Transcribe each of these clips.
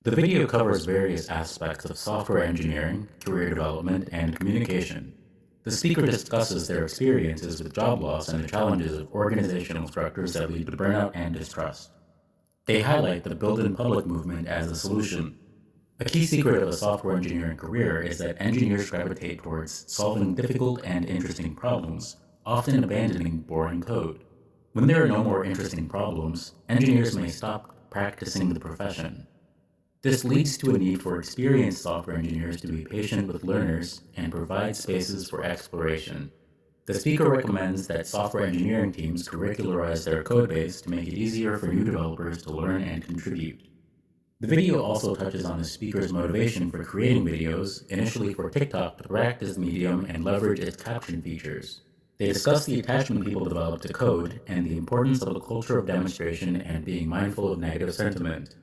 The video covers various aspects of software engineering, career development, and communication. The speaker discusses their experiences with job loss and the challenges of organizational structures that lead to burnout and distrust. They highlight the built-in public movement as a solution. A key secret of a software engineering career is that engineers gravitate towards solving difficult and interesting problems, often abandoning boring code. When there are no more interesting problems, engineers may stop practicing the profession. This leads to a need for experienced software engineers to be patient with learners and provide spaces for exploration. The speaker recommends that software engineering teams curricularize their codebase to make it easier for new developers to learn and contribute. The video also touches on the speaker's motivation for creating videos, initially for TikTok to practice the medium and leverage its caption features. They discuss the attachment people develop to code and the importance of a culture of demonstration and being mindful of negative sentiment.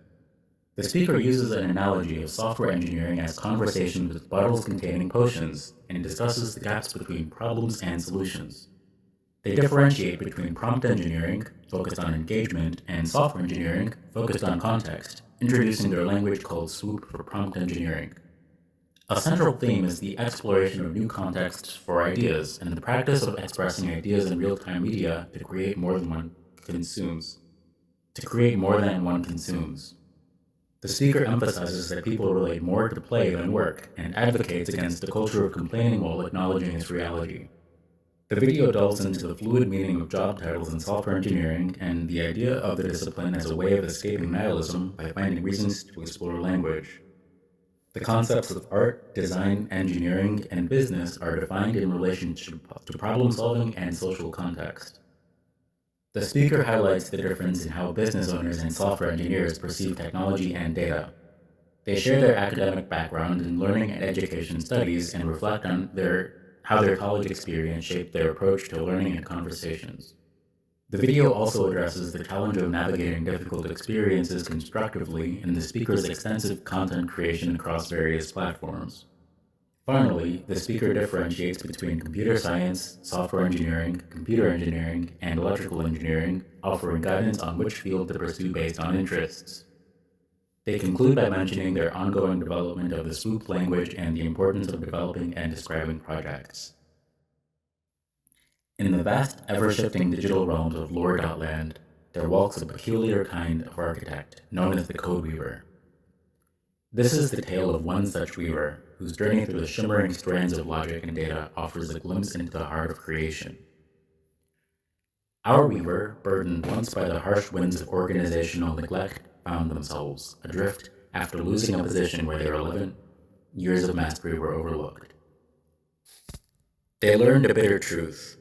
The speaker uses an analogy of software engineering as conversations with bottles containing potions and discusses the gaps between problems and solutions. They differentiate between prompt engineering, focused on engagement, and software engineering, focused on context, introducing their language called SWOOP for prompt engineering. A central theme is the exploration of new contexts for ideas and the practice of expressing ideas in real-time media to create more than one consumes. The speaker emphasizes that people relate more to play than work and advocates against the culture of complaining while acknowledging its reality. The video delves into the fluid meaning of job titles in software engineering and the idea of the discipline as a way of escaping nihilism by finding reasons to explore language. The concepts of art, design, engineering, and business are defined in relationship to problem solving and social context. The speaker highlights the difference in how business owners and software engineers perceive technology and data. They share their academic background in learning and education studies and reflect on how their college experience shaped their approach to learning and conversations. The video also addresses the challenge of navigating difficult experiences constructively in the speaker's extensive content creation across various platforms. Finally, the speaker differentiates between computer science, software engineering, computer engineering, and electrical engineering, offering guidance on which field to pursue based on interests. They conclude by mentioning their ongoing development of the SWOOP language and the importance of developing and describing projects. In the vast, ever-shifting digital realms of lore.land, there walks a peculiar kind of architect known as the Code Weaver. This is the tale of one such weaver, whose journey through the shimmering strands of logic and data offers a glimpse into the heart of creation. Our weaver, burdened once by the harsh winds of organizational neglect, found themselves adrift after losing a position where their 11 years of mastery were overlooked. They learned a bitter truth.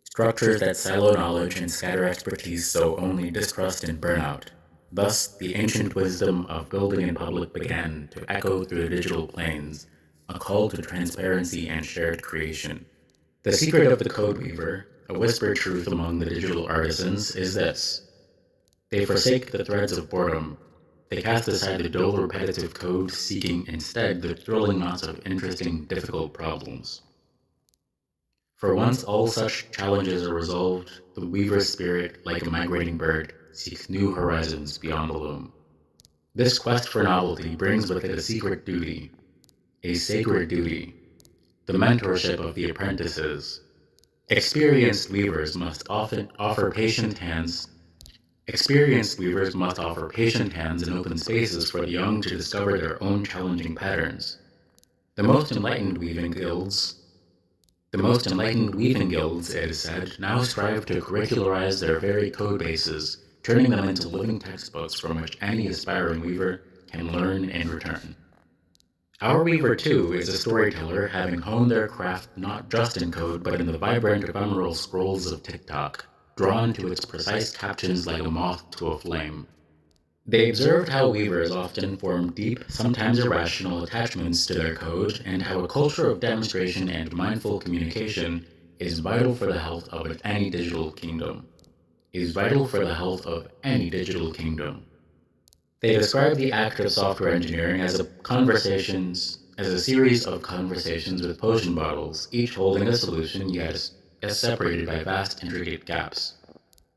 Structures that silo knowledge and scatter expertise sow only distrust and burnout. Thus, the ancient wisdom of building in public began to echo through the digital planes, a call to transparency and shared creation. The secret of the Code Weaver, a whispered truth among the digital artisans, is this. They forsake the threads of boredom. They cast aside the dull, repetitive code, seeking instead the thrilling knots of interesting, difficult problems. For once all such challenges are resolved, the weaver's spirit, like a migrating bird, seeks new horizons beyond the loom. This quest for novelty brings with it a secret duty, a sacred duty, the mentorship of the apprentices. Experienced weavers must offer patient hands and open spaces for the young to discover their own challenging patterns. The most enlightened weaving guilds, it is said, now strive to curricularize their very code bases, turning them into living textbooks from which any aspiring weaver can learn in return. Our weaver, too, is a storyteller, having honed their craft not just in code, but in the vibrant, ephemeral scrolls of TikTok, drawn to its precise captions like a moth to a flame. They observed how weavers often form deep, sometimes irrational attachments to their code, and how a culture of demonstration and mindful communication is vital for the health of any digital kingdom. They describe the act of software engineering as a series of conversations with potion bottles, each holding a solution yet as separated by vast, intricate gaps.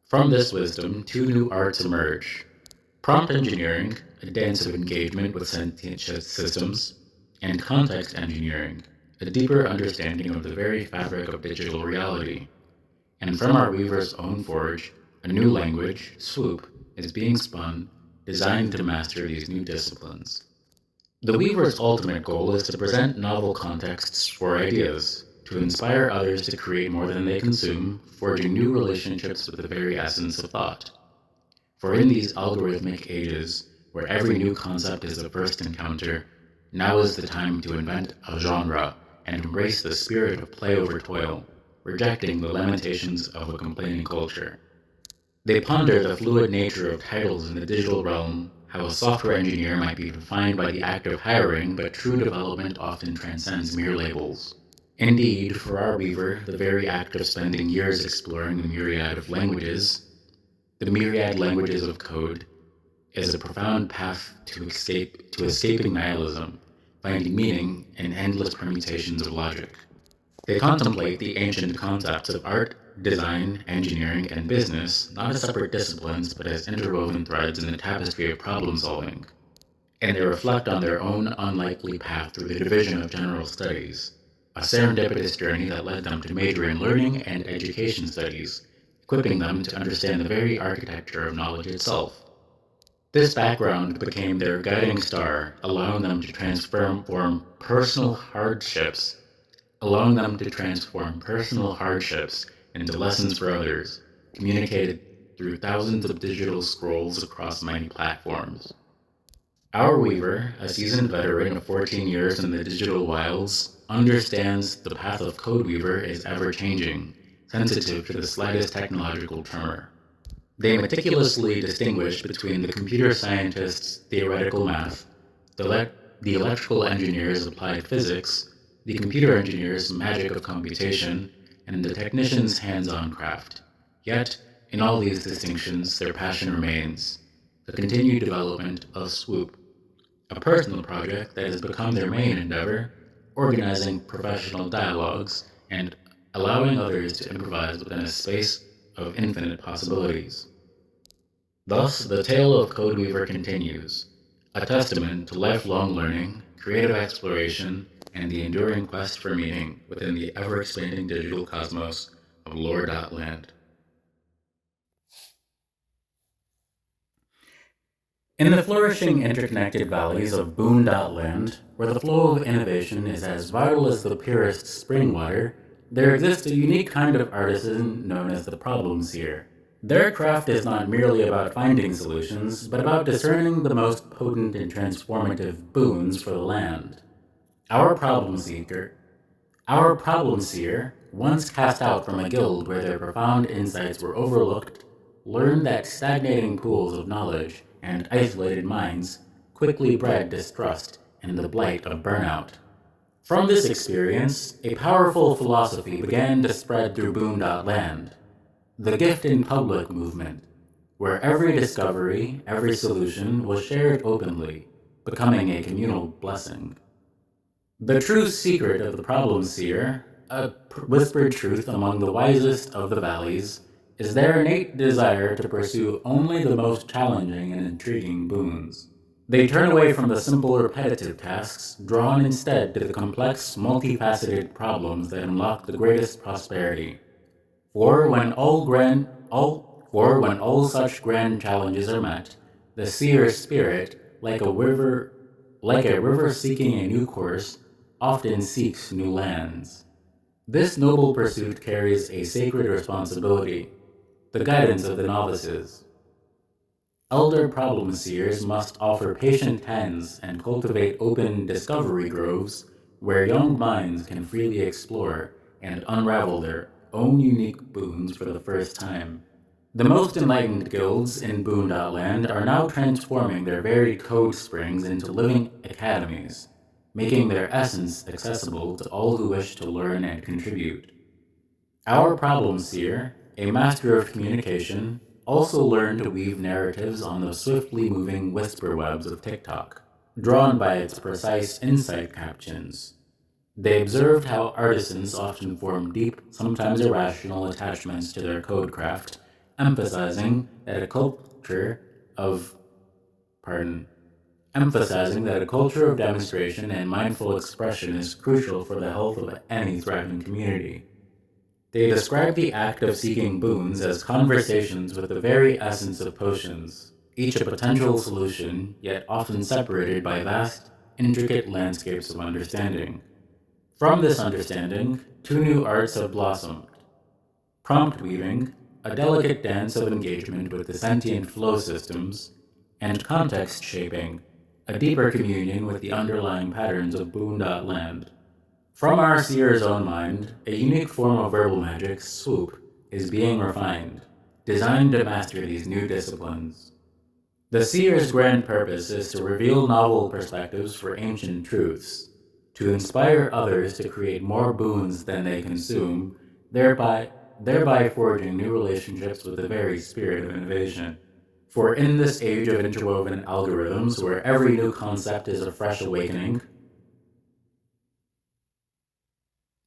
From this wisdom, two new arts emerge: Prompt engineering, a dance of engagement with sentient systems, and context engineering, a deeper understanding of the very fabric of digital reality. And from our weaver's own forge, a new language, Swoop, is being spun, designed to master these new disciplines. The weaver's ultimate goal is to present novel contexts for ideas, to inspire others to create more than they consume, forging new relationships with the very essence of thought. For in these algorithmic ages, where every new concept is a first encounter, now is the time to invent a genre and embrace the spirit of play over toil, rejecting the lamentations of a complaining culture. They ponder the fluid nature of titles in the digital realm, how a software engineer might be defined by the act of hiring, but true development often transcends mere labels. Indeed, for our weaver, the very act of spending years exploring the myriad languages of code, is a profound path to escaping nihilism, finding meaning in endless permutations of logic. They contemplate the ancient concepts of art, design, engineering, and business not as separate disciplines but as interwoven threads in the tapestry of problem solving. And they reflect on their own unlikely path through the division of general studies, a serendipitous journey that led them to major in learning and education studies, equipping them to understand the very architecture of knowledge itself. This background became their guiding star, allowing them to transform personal hardships into lessons for others, communicated through thousands of digital scrolls across many platforms. Our weaver, a seasoned veteran of 14 years in the digital wilds, understands the path of CodeWeaver is ever-changing, sensitive to the slightest technological tremor. They meticulously distinguish between the computer scientist's theoretical math, the electrical engineer's applied physics, the computer engineer's magic of computation, and the technician's hands-on craft. Yet, in all these distinctions, their passion remains: the continued development of Swoop, a personal project that has become their main endeavor, organizing professional dialogues and allowing others to improvise within a space of infinite possibilities. Thus, the tale of CodeWeaver continues, a testament to lifelong learning, creative exploration, and the enduring quest for meaning within the ever-expanding digital cosmos of lore.land. In the flourishing interconnected valleys of boon.land, where the flow of innovation is as vital as the purest spring water, there exists a unique kind of artisan known as the problem seer. Their craft is not merely about finding solutions, but about discerning the most potent and transformative boons for the land. Our problem seer, once cast out from a guild where their profound insights were overlooked, learned that stagnating pools of knowledge and isolated minds quickly bred distrust and the blight of burnout. From this experience, a powerful philosophy began to spread through boon.land, the gift in public movement, where every discovery, every solution was shared openly, becoming a communal blessing. The true secret of the problem seer, a whispered truth among the wisest of the valleys, is their innate desire to pursue only the most challenging and intriguing boons. They turn away from the simple repetitive tasks, drawn instead to the complex, multifaceted problems that unlock the greatest prosperity. For when all such grand challenges are met, the seer's spirit, like a river seeking a new course, often seeks new lands. This noble pursuit carries a sacred responsibility: the guidance of the novices. Elder problem seers must offer patient hands and cultivate open discovery groves where young minds can freely explore and unravel their own unique boons for the first time. The most enlightened guilds in boon.land are now transforming their very code springs into living academies, making their essence accessible to all who wish to learn and contribute. Our problem seer, a master of communication, also learned to weave narratives on the swiftly moving whisper webs of TikTok, drawn by its precise insight captions. They observed how artisans often form deep, sometimes irrational attachments to their codecraft, emphasizing that a culture of emphasizing that a culture of demonstration and mindful expression is crucial for the health of any thriving community. They describe the act of seeking boons as conversations with the very essence of potions, each a potential solution, yet often separated by vast, intricate landscapes of understanding. From this understanding, two new arts have blossomed: prompt weaving, a delicate dance of engagement with the sentient flow systems, and context shaping, a deeper communion with the underlying patterns of Boon.land. From our seer's own mind, a unique form of verbal magic, swoop, is being refined, designed to master these new disciplines. The seer's grand purpose is to reveal novel perspectives for ancient truths, to inspire others to create more boons than they consume, thereby forging new relationships with the very spirit of innovation. For in this age of interwoven algorithms, where every new concept is a fresh awakening,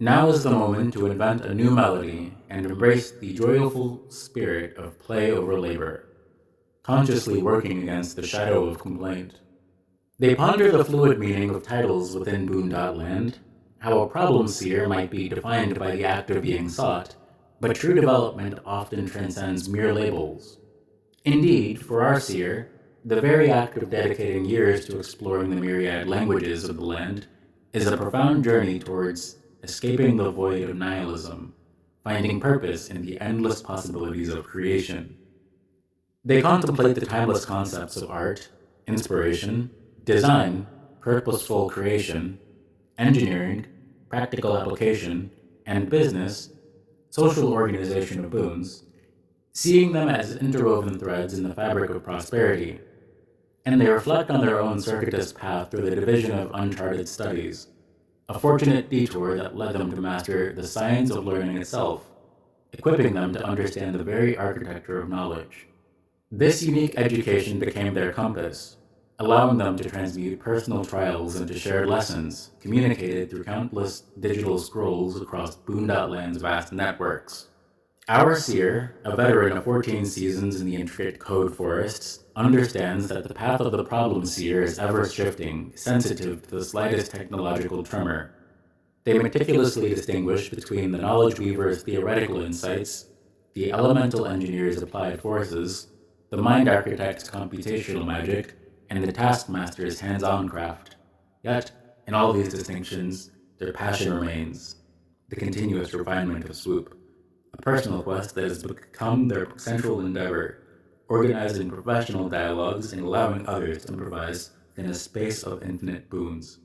now is the moment to invent a new melody and embrace the joyful spirit of play over labor, consciously working against the shadow of complaint. They ponder the fluid meaning of titles within Boon.land, how a problem seer might be defined by the act of being sought, but true development often transcends mere labels. Indeed, for our seer, the very act of dedicating years to exploring the myriad languages of the land is a profound journey towards escaping the void of nihilism, finding purpose in the endless possibilities of creation. They contemplate the timeless concepts of art, inspiration, design, purposeful creation, engineering, practical application, and business, social organization of boons, seeing them as interwoven threads in the fabric of prosperity, and they reflect on their own circuitous path through the division of uncharted studies, a fortunate detour that led them to master the science of learning itself, equipping them to understand the very architecture of knowledge. This unique education became their compass, allowing them to transmute personal trials into shared lessons, communicated through countless digital scrolls across Boon.land's vast networks. Our seer, a veteran of 14 seasons in the intricate code forests, understands that the path of the problem seer is ever shifting, sensitive to the slightest technological tremor. They meticulously distinguish between the knowledge weaver's theoretical insights, the elemental engineer's applied forces, the mind architect's computational magic, and the taskmaster's hands-on craft. Yet, in all these distinctions, their passion remains: the continuous refinement of Swoop, a personal quest that has become their central endeavor, organizing professional dialogues and allowing others to improvise in a space of infinite boons.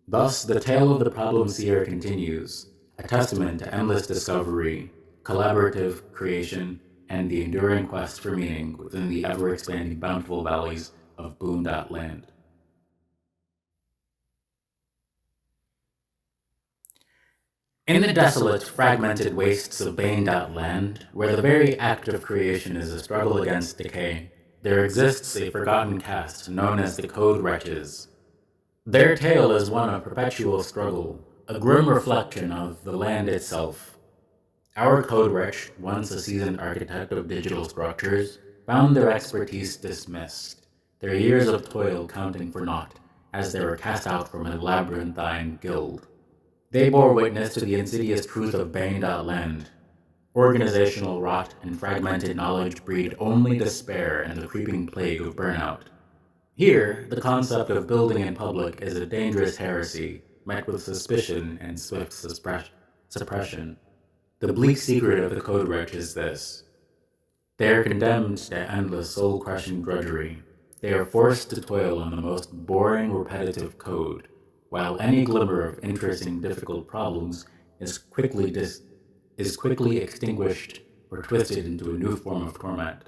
Thus, the tale of the problem seer continues, a testament to endless discovery, collaborative creation, and the enduring quest for meaning within the ever-expanding bountiful valleys of Boon.land. In the desolate, fragmented wastes of Bane.land, where the very act of creation is a struggle against decay, there exists a forgotten caste known as the Code Wretches. Their tale is one of perpetual struggle, a grim reflection of the land itself. Our Code Wretch, once a seasoned architect of digital structures, found their expertise dismissed, their years of toil counting for naught, as they were cast out from a labyrinthine guild. They bore witness to the insidious truth of Bane.land. Organizational rot and fragmented knowledge breed only despair and the creeping plague of burnout. Here, the concept of building in public is a dangerous heresy, met with suspicion and swift suppression. The bleak secret of the Code Wretch is this: they are condemned to endless soul-crushing drudgery. They are forced to toil on the most boring, repetitive code, while any glimmer of interesting, difficult problems is quickly extinguished or twisted into a new form of torment.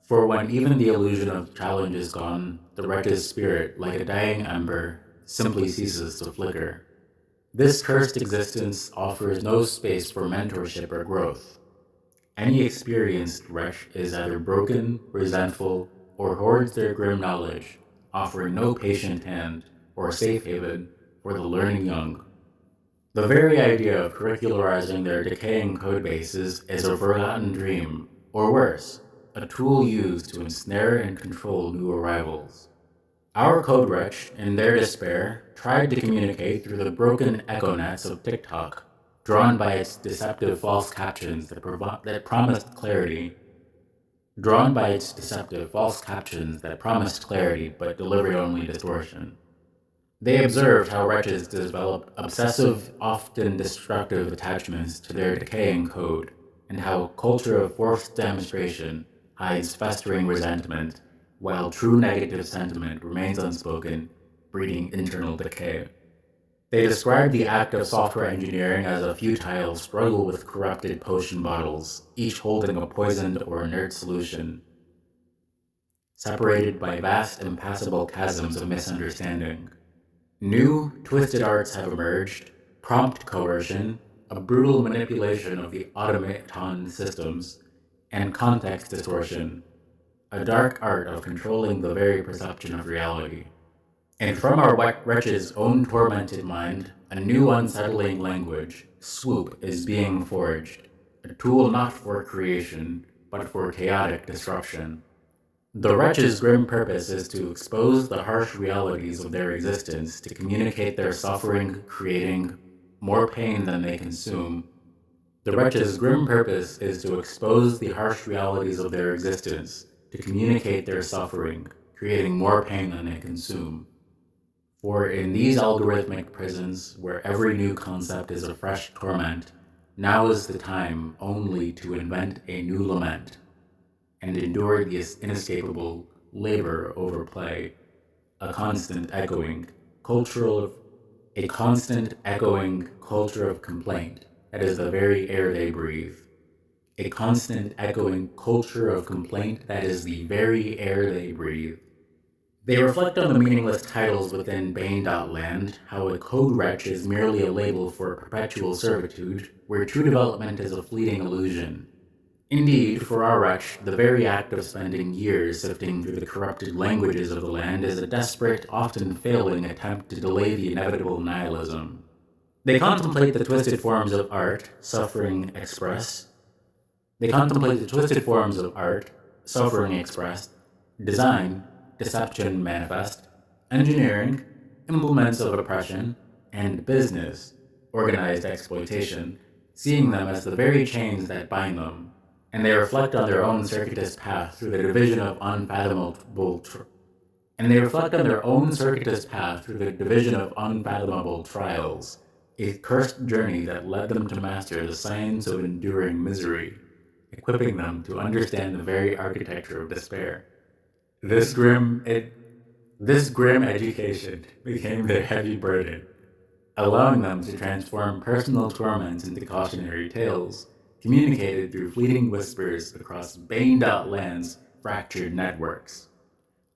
For when even the illusion of challenge is gone, the wretch's spirit, like a dying ember, simply ceases to flicker. This cursed existence offers no space for mentorship or growth. Any experienced wretch is either broken, resentful, or hoards their grim knowledge, offering no patient hand or safe haven for the learning young. The very idea of curricularizing their decaying codebases is a forgotten dream, or worse, a tool used to ensnare and control new arrivals. Our code wretch, in their despair, tried to communicate through the broken echo nets of TikTok, drawn by its deceptive false captions that promised clarity, but delivered only distortion. They observed how wretches develop obsessive, often destructive attachments to their decaying code, and how culture of forced demonstration hides festering resentment, while true negative sentiment remains unspoken, breeding internal decay. They described the act of software engineering as a futile struggle with corrupted potion bottles, each holding a poisoned or inert solution, separated by vast, impassable chasms of misunderstanding. New, twisted arts have emerged: prompt coercion, a brutal manipulation of the automaton systems, and context distortion, a dark art of controlling the very perception of reality. And from our wretch's own tormented mind, a new unsettling language, swoop, is being forged, a tool not for creation, but for chaotic disruption. The wretch's grim purpose is to expose the harsh realities of their existence, to communicate their suffering, creating more pain than they consume. The wretch's grim purpose is to expose the harsh realities of their existence, to communicate their suffering, creating more pain than they consume. For in these algorithmic prisons, where every new concept is a fresh torment, now is the time only to invent a new lament, and endure the inescapable labor over play, a constant echoing culture of complaint that is the very air they breathe. A constant echoing culture of complaint that is the very air they breathe. They reflect on the meaningless titles within Bane.land, how a code wretch is merely a label for perpetual servitude, where true development is a fleeting illusion. Indeed, for our wretch, the very act of spending years sifting through the corrupted languages of the land is a desperate, often failing attempt to delay the inevitable nihilism. They contemplate the twisted forms of art, suffering expressed, design, deception manifest, engineering, implements of oppression, and business, organized exploitation, seeing them as the very chains that bind them, and they reflect on their own circuitous path through the division of unfathomable trials, a cursed journey that led them to master the science of enduring misery, equipping them to understand the very architecture of despair. This grim education became their heavy burden, allowing them to transform personal torments into cautionary tales, communicated through fleeting whispers across Bane.land's fractured networks.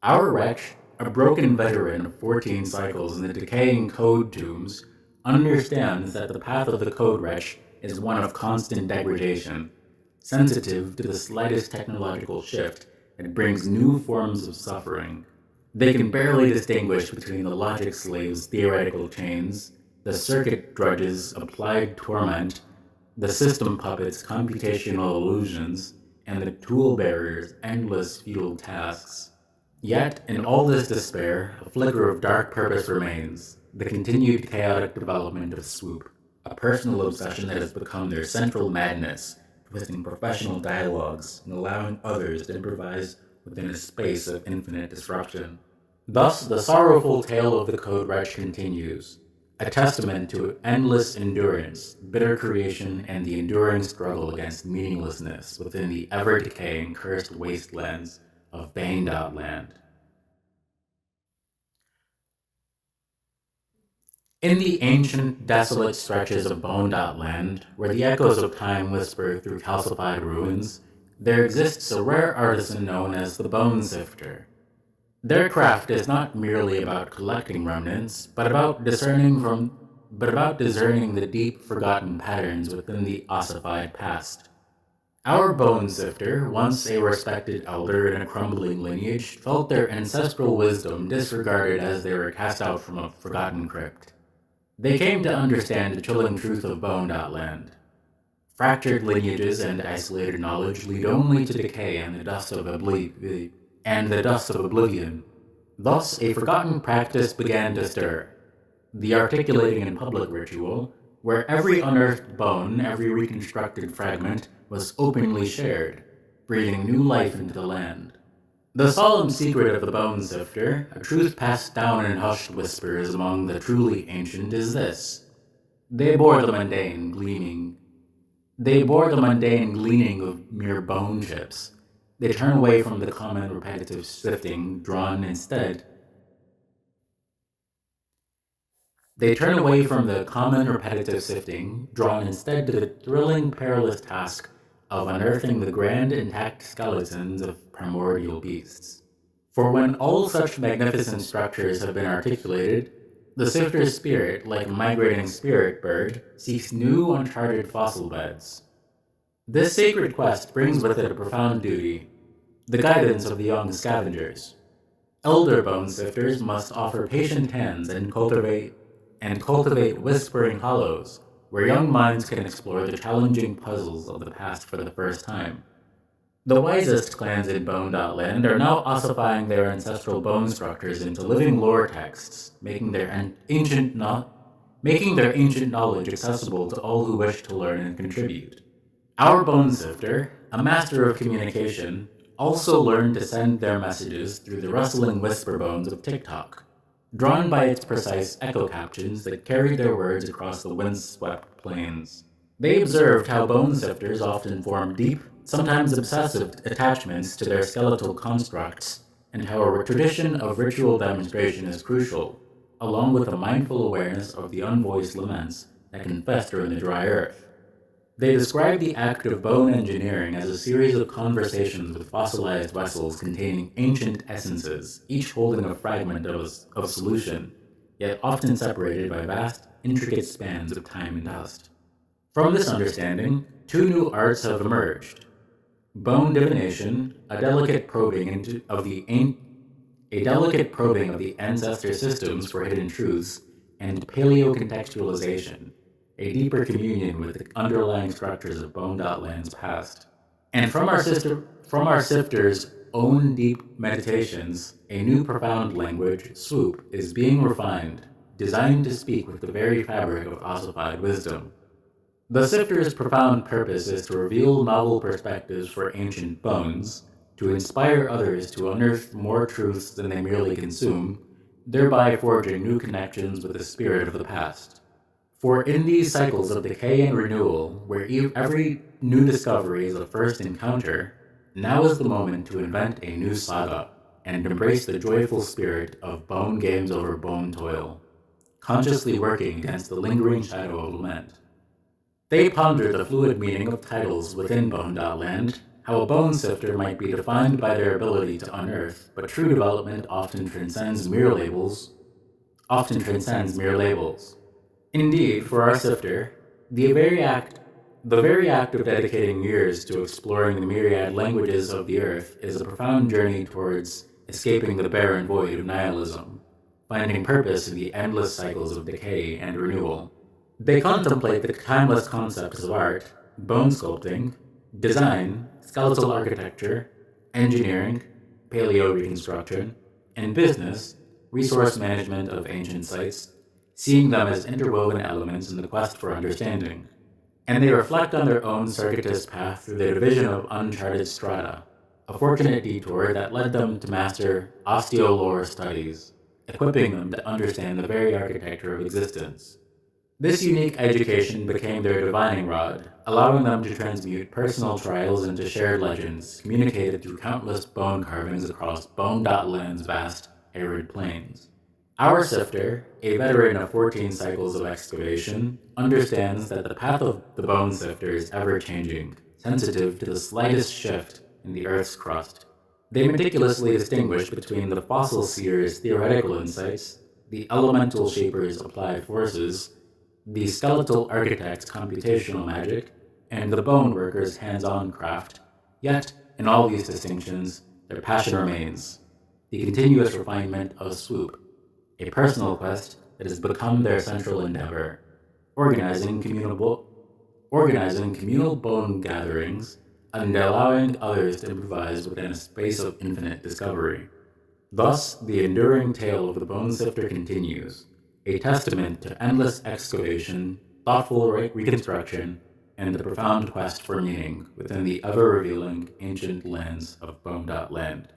Our wretch, a broken veteran of 14 cycles in the decaying code tombs, understands that the path of the code wretch is one of constant degradation, sensitive to the slightest technological shift that brings new forms of suffering. They can barely distinguish between the logic slave's theoretical chains, the circuit drudge's applied torment, the system puppet's computational illusions, and the tool bearer's endless futile tasks. Yet, in all this despair, a flicker of dark purpose remains: the continued chaotic development of Swoop, a personal obsession that has become their central madness, twisting professional dialogues and allowing others to improvise within a space of infinite disruption. Thus, the sorrowful tale of the code wretch continues, a testament to endless endurance, bitter creation, and the enduring struggle against meaninglessness within the ever-decaying cursed wastelands of Bane.land. In the ancient, desolate stretches of Bone.land, where the echoes of time whisper through calcified ruins, there exists a rare artisan known as the Bone Sifter. Their craft is not merely about collecting remnants, but about discerning the deep, forgotten patterns within the ossified past. Our Bone Sifter, once a respected elder in a crumbling lineage, felt their ancestral wisdom disregarded as they were cast out from a forgotten crypt. They came to understand the chilling truth of Bone.land. Fractured lineages and isolated knowledge lead only to decay and the dust of oblivion. Thus, a forgotten practice began to stir, the articulating in public ritual, where every unearthed bone, every reconstructed fragment, was openly shared, breathing new life into the land. The solemn secret of the bone sifter, a truth passed down in hushed whispers among the truly ancient, is this. They bore the mundane gleaning. They bore the mundane gleaning of mere bone chips. They turn away from the common repetitive sifting, drawn instead. They turn away from the common repetitive sifting, drawn instead to the thrilling, perilous task of unearthing the grand intact skeletons of primordial beasts. For when all such magnificent structures have been articulated, the sifter's spirit, like a migrating spirit bird, seeks new uncharted fossil beds. This sacred quest brings with it a profound duty, the guidance of the young scavengers. Elder bone sifters must offer patient hands and cultivate whispering hollows, where young minds can explore the challenging puzzles of the past for the first time. The wisest clans in Bone.Land are now ossifying their ancestral bone structures into living lore texts, making their ancient knowledge accessible to all who wish to learn and contribute. Our bone sifter, a master of communication, also learned to send their messages through the rustling whisper bones of TikTok, drawn by its precise echo captions that carried their words across the windswept plains. They observed how bone sifters often form deep, sometimes obsessive attachments to their skeletal constructs, and how a tradition of ritual demonstration is crucial, along with a mindful awareness of the unvoiced laments that can fester in the dry earth. They describe the act of bone engineering as a series of conversations with fossilized vessels containing ancient essences, each holding a fragment of solution, yet often separated by vast, intricate spans of time and dust. From this understanding, two new arts have emerged. Bone divination, a delicate probing of the ancestor systems for hidden truths, and paleocontextualization, a deeper communion with the underlying structures of Bone.Land's past. And from our sifter's own deep meditations, a new profound language, swoop, is being refined, designed to speak with the very fabric of ossified wisdom. The sifter's profound purpose is to reveal novel perspectives for ancient bones, to inspire others to unearth more truths than they merely consume, thereby forging new connections with the spirit of the past. For in these cycles of decay and renewal, where every new discovery is a first encounter, now is the moment to invent a new saga and embrace the joyful spirit of bone games over bone toil, consciously working against the lingering shadow of lament. They ponder the fluid meaning of titles within Bone.Land, how a bone sifter might be defined by their ability to unearth, but true development often transcends mere labels. Indeed, for our sifter, the very act of dedicating years to exploring the myriad languages of the earth is a profound journey towards escaping the barren void of nihilism, finding purpose in the endless cycles of decay and renewal. They contemplate the timeless concepts of art, bone sculpting, design, skeletal architecture, engineering, paleo reconstruction, and business, resource management of ancient sites, seeing them as interwoven elements in the quest for understanding. And they reflect on their own circuitous path through the division of uncharted strata, a fortunate detour that led them to master osteolore studies, equipping them to understand the very architecture of existence. This unique education became their divining rod, allowing them to transmute personal trials into shared legends, communicated through countless bone carvings across Bone.Land's vast, arid plains. Our sifter, a veteran of 14 cycles of excavation, understands that the path of the bone sifter is ever-changing, sensitive to the slightest shift in the Earth's crust. They meticulously distinguish between the fossil seer's theoretical insights, the elemental shaper's applied forces, the skeletal architect's computational magic, and the bone worker's hands-on craft. Yet, in all these distinctions, their passion remains, the continuous refinement of swoop, a personal quest that has become their central endeavor, organizing communal bone gatherings and allowing others to improvise within a space of infinite discovery. Thus, the enduring tale of the Bone Sifter continues, a testament to endless excavation, thoughtful reconstruction, and the profound quest for meaning within the ever-revealing ancient lands of Bone.Land.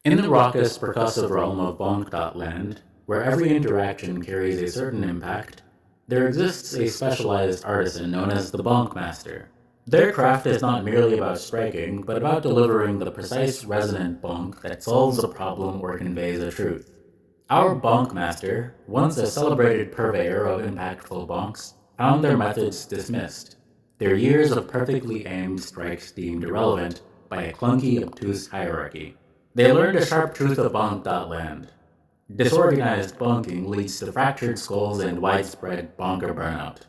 In the raucous, percussive realm of Bonk.Land, where every interaction carries a certain impact, there exists a specialized artisan known as the Bonk Master. Their craft is not merely about striking, but about delivering the precise resonant bonk that solves a problem or conveys a truth. Our bonk master, once a celebrated purveyor of impactful bonks, found their methods dismissed, their years of perfectly aimed strikes deemed irrelevant by a clunky, obtuse hierarchy. They learned a sharp truth of Bonk.Land. Disorganized bonking leads to fractured skulls and widespread bonker burnout.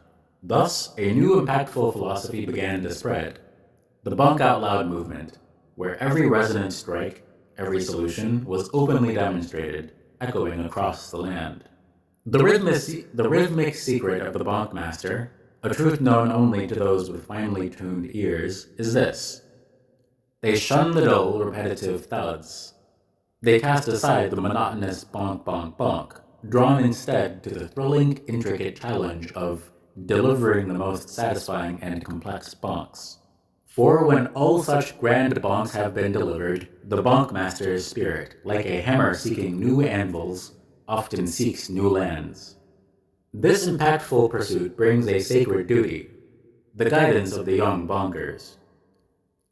Thus, a new impactful philosophy began to spread, the Bonk Out Loud movement, where every resonant strike, every solution, was openly demonstrated, echoing across the land. The rhythmic secret of the Bonk Master, a truth known only to those with finely tuned ears, is this. They shun the dull, repetitive thuds. They cast aside the monotonous bonk bonk bonk, drawn instead to the thrilling, intricate challenge of delivering the most satisfying and complex bonks. For when all such grand bonks have been delivered, the bonk master's spirit, like a hammer seeking new anvils, often seeks new lands. This impactful pursuit brings a sacred duty, the guidance of the young bonkers.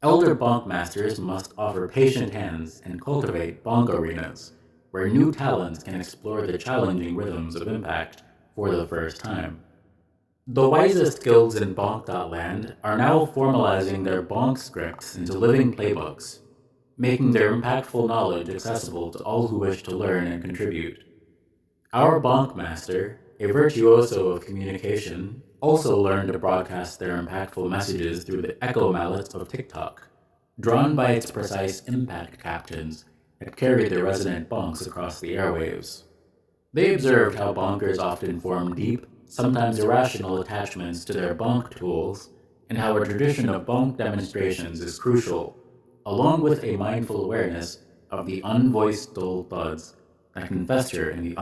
Elder bonk masters must offer patient hands and cultivate bonk arenas, where new talents can explore the challenging rhythms of impact for the first time. The wisest guilds in Bonk.Land are now formalizing their bonk scripts into living playbooks, making their impactful knowledge accessible to all who wish to learn and contribute. Our bonk master, a virtuoso of communication, also learned to broadcast their impactful messages through the echo mallets of TikTok, drawn by its precise impact captions that carried their resonant bonks across the airwaves. They observed how bonkers often form deep, sometimes irrational attachments to their bonk tools, and how a tradition of bonk demonstrations is crucial, along with a mindful awareness of the unvoiced dull thuds that can fester in the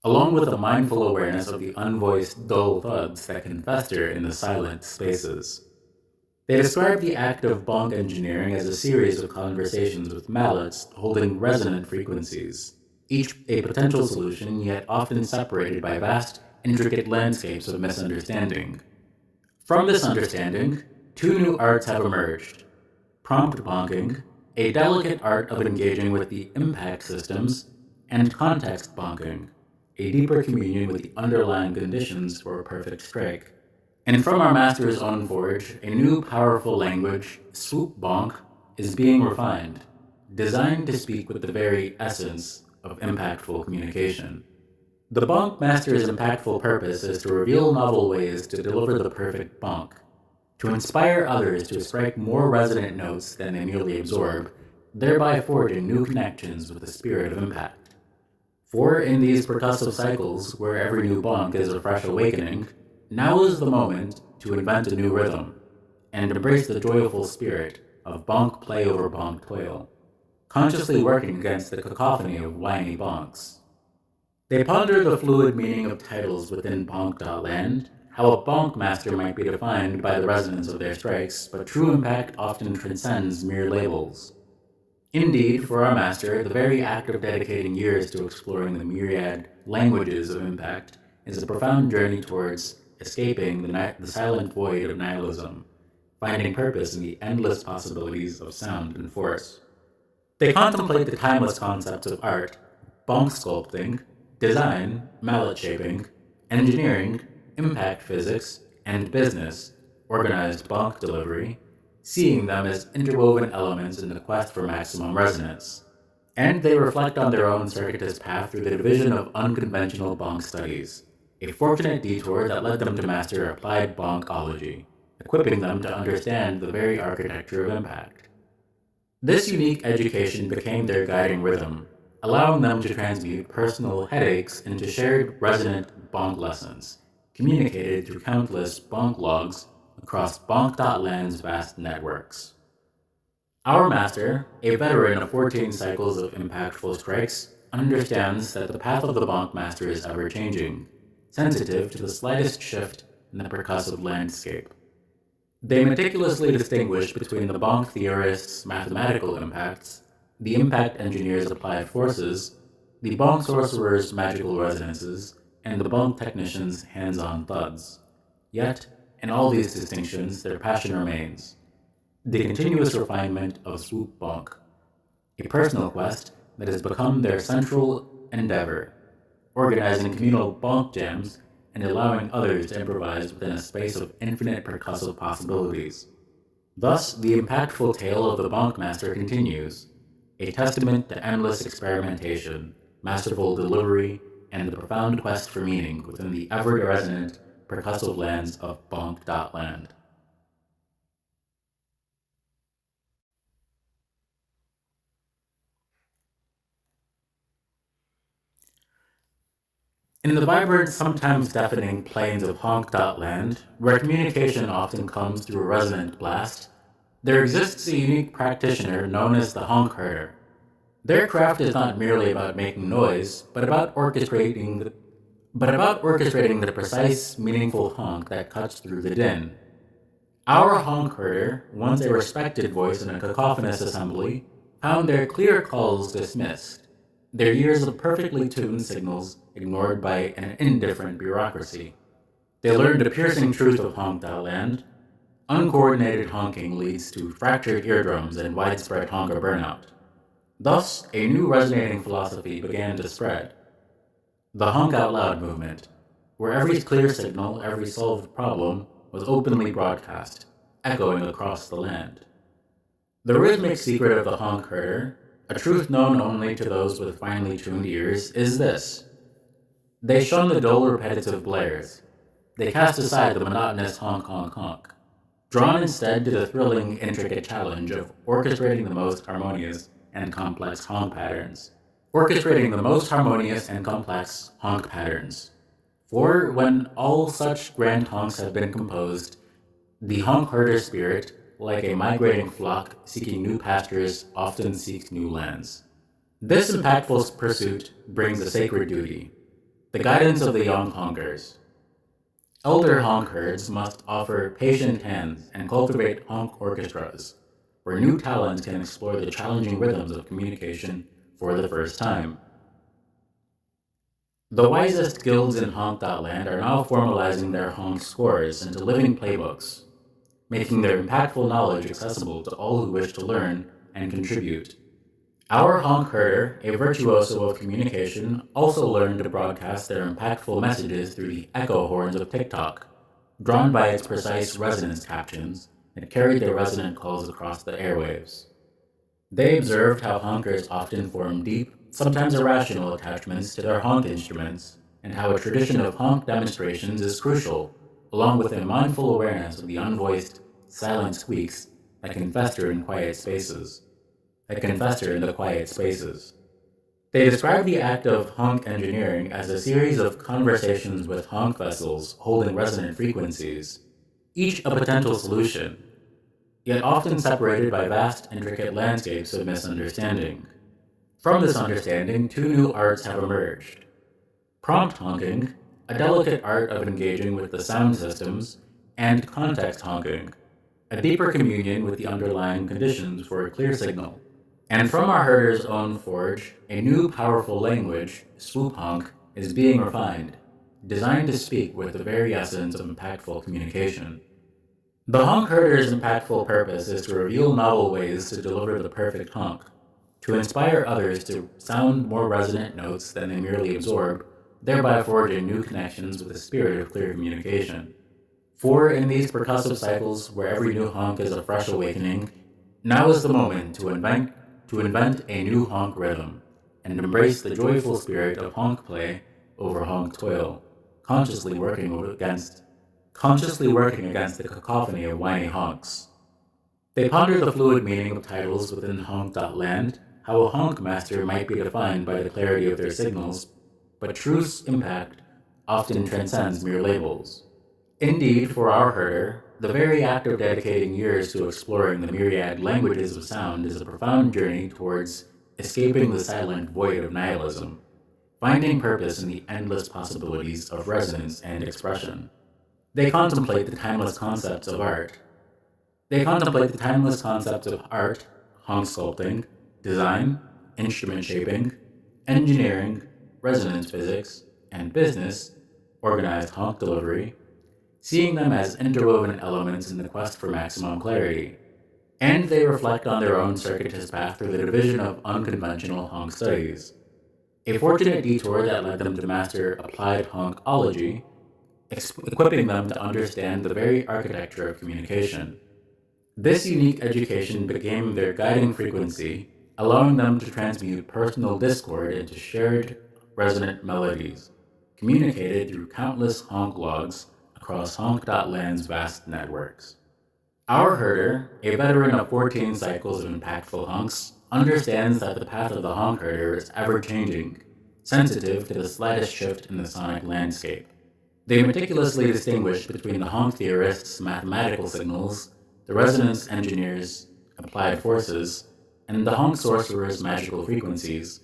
along with a mindful awareness of the unvoiced dull thuds that can fester in the silent spaces. They describe the act of bonk engineering as a series of conversations with mallets holding resonant frequencies, each a potential solution yet often separated by vast, intricate landscapes of misunderstanding. From this understanding, two new arts have emerged. Prompt bonking, a delicate art of engaging with the impact systems, and context bonking, a deeper communion with the underlying conditions for a perfect strike. And from our master's own forge, a new powerful language, swoop bonk, is being refined, designed to speak with the very essence of impactful communication. The bonk master's impactful purpose is to reveal novel ways to deliver the perfect bonk, to inspire others to strike more resonant notes than they merely absorb, thereby forging new connections with the spirit of impact. For in these percussive cycles, where every new bonk is a fresh awakening, now is the moment to invent a new rhythm, and embrace the joyful spirit of bonk play over bonk toil, consciously working against the cacophony of whiny bonks. They ponder the fluid meaning of titles within Bonk.Land, how a bonk master might be defined by the resonance of their strikes, but true impact often transcends mere labels. Indeed, for our master, the very act of dedicating years to exploring the myriad languages of impact is a profound journey towards escaping the silent void of nihilism, finding purpose in the endless possibilities of sound and force. They contemplate the timeless concepts of art, bonk sculpting, design, mallet shaping, engineering, impact physics, and business, organized bonk delivery, seeing them as interwoven elements in the quest for maximum resonance. And they reflect on their own circuitous path through the division of unconventional bonk studies, a fortunate detour that led them to master applied bonkology, equipping them to understand the very architecture of impact. This unique education became their guiding rhythm, allowing them to transmute personal headaches into shared resonant bonk lessons, communicated through countless bonk logs across Bonk.land's vast networks. Our master, a veteran of 14 cycles of impactful strikes, understands that the path of the Bonk master is ever-changing, sensitive to the slightest shift in the percussive landscape. They meticulously distinguish between the Bonk theorist's mathematical impacts, the impact engineer's applied forces, the Bonk sorcerer's magical resonances, and the Bonk technician's hands-on thuds. Yet, in all these distinctions, their passion remains: the continuous refinement of Swoop Bonk, a personal quest that has become their central endeavor, organizing communal bonk jams and allowing others to improvise within a space of infinite percussive possibilities. Thus, the impactful tale of the bonk master continues, a testament to endless experimentation, masterful delivery, and the profound quest for meaning within the ever-resonant percussive lands of Bonk.land. In the vibrant, sometimes deafening plains of Honk.land, where communication often comes through a resonant blast, there exists a unique practitioner known as the honk herder. Their craft is not merely about making noise, but about orchestrating the precise, meaningful honk that cuts through the din. Our honk herder, once a respected voice in a cacophonous assembly, found their clear calls dismissed, their years of perfectly tuned signals ignored by an indifferent bureaucracy. They learned the piercing truth of Honk.land. Uncoordinated honking leads to fractured eardrums and widespread honker burnout. Thus, a new resonating philosophy began to spread: the Honk Out Loud movement, where every clear signal, every solved problem, was openly broadcast, echoing across the land. The rhythmic secret of the honk herder, a truth known only to those with finely tuned ears, is this: they shun the dull, repetitive blares. They cast aside the monotonous honk honk honk, drawn instead to the thrilling, intricate challenge of orchestrating the most harmonious and complex honk patterns. For when all such grand honks have been composed, the honk herder spirit, like a migrating flock seeking new pastures, often seeks new lands. This impactful pursuit brings a sacred duty: the guidance of the young honkers. Elder honk herds must offer patient hands and cultivate honk orchestras, where new talents can explore the challenging rhythms of communication for the first time. The wisest guilds in Honk.land are now formalizing their honk scores into living playbooks, making their impactful knowledge accessible to all who wish to learn and contribute. Our honk herder, a virtuoso of communication, also learned to broadcast their impactful messages through the echo horns of TikTok, drawn by its precise resonance captions that carried their resonant calls across the airwaves. They observed how honkers often form deep, sometimes irrational attachments to their honk instruments, and how a tradition of honk demonstrations is crucial, along with a mindful awareness of the unvoiced, silent squeaks that can fester in the quiet spaces. They describe the act of honk engineering as a series of conversations with honk vessels holding resonant frequencies, each a potential solution, yet often separated by vast, intricate landscapes of misunderstanding. From this understanding, two new arts have emerged: prompt honking, a delicate art of engaging with the sound systems, and context honking, a deeper communion with the underlying conditions for a clear signal. And from our herder's own forge, a new powerful language, swoop honk, is being refined, designed to speak with the very essence of impactful communication. The honk herder's impactful purpose is to reveal novel ways to deliver the perfect honk, to inspire others to sound more resonant notes than they merely absorb, thereby forging new connections with the spirit of clear communication. For in these percussive cycles, where every new honk is a fresh awakening, now is the moment to invent a new honk rhythm, and embrace the joyful spirit of honk play over honk toil, consciously working against the cacophony of whiny honks. They ponder the fluid meaning of titles within Honk.land, how a honk master might be defined by the clarity of their signals, but truth's impact often transcends mere labels. Indeed, for our herder, the very act of dedicating years to exploring the myriad languages of sound is a profound journey towards escaping the silent void of nihilism, finding purpose in the endless possibilities of resonance and expression. They contemplate the timeless concepts of art. They contemplate the timeless concepts of art, honk sculpting, design, instrument shaping, engineering, resonance physics, and business, organized honk delivery, seeing them as interwoven elements in the quest for maximum clarity. And they reflect on their own circuitous path through the division of unconventional honk studies, a fortunate detour that led them to master applied honkology, equipping them to understand the very architecture of communication. This unique education became their guiding frequency, allowing them to transmute personal discord into shared, resonant melodies, communicated through countless honk logs across honk.land's vast networks. Our herder, a veteran of 14 cycles of impactful honks, understands that the path of the honk herder is ever-changing, sensitive to the slightest shift in the sonic landscape. They meticulously distinguish between the honk theorist's mathematical signals, the resonance engineer's applied forces, and the honk sorcerer's magical frequencies.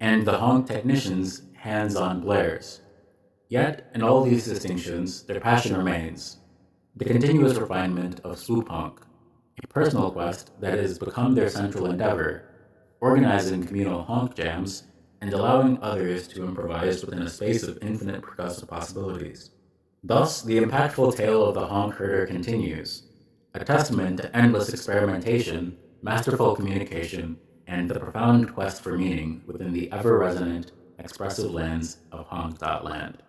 And the honk technician's hands-on blares. Yet, in all these distinctions, their passion remains: the continuous refinement of swoop honk, a personal quest that has become their central endeavor, organizing communal honk jams and allowing others to improvise within a space of infinite percussive possibilities. Thus, the impactful tale of the honk herder continues, a testament to endless experimentation, masterful communication, and the profound quest for meaning within the ever-resonant, expressive lands of honk.land.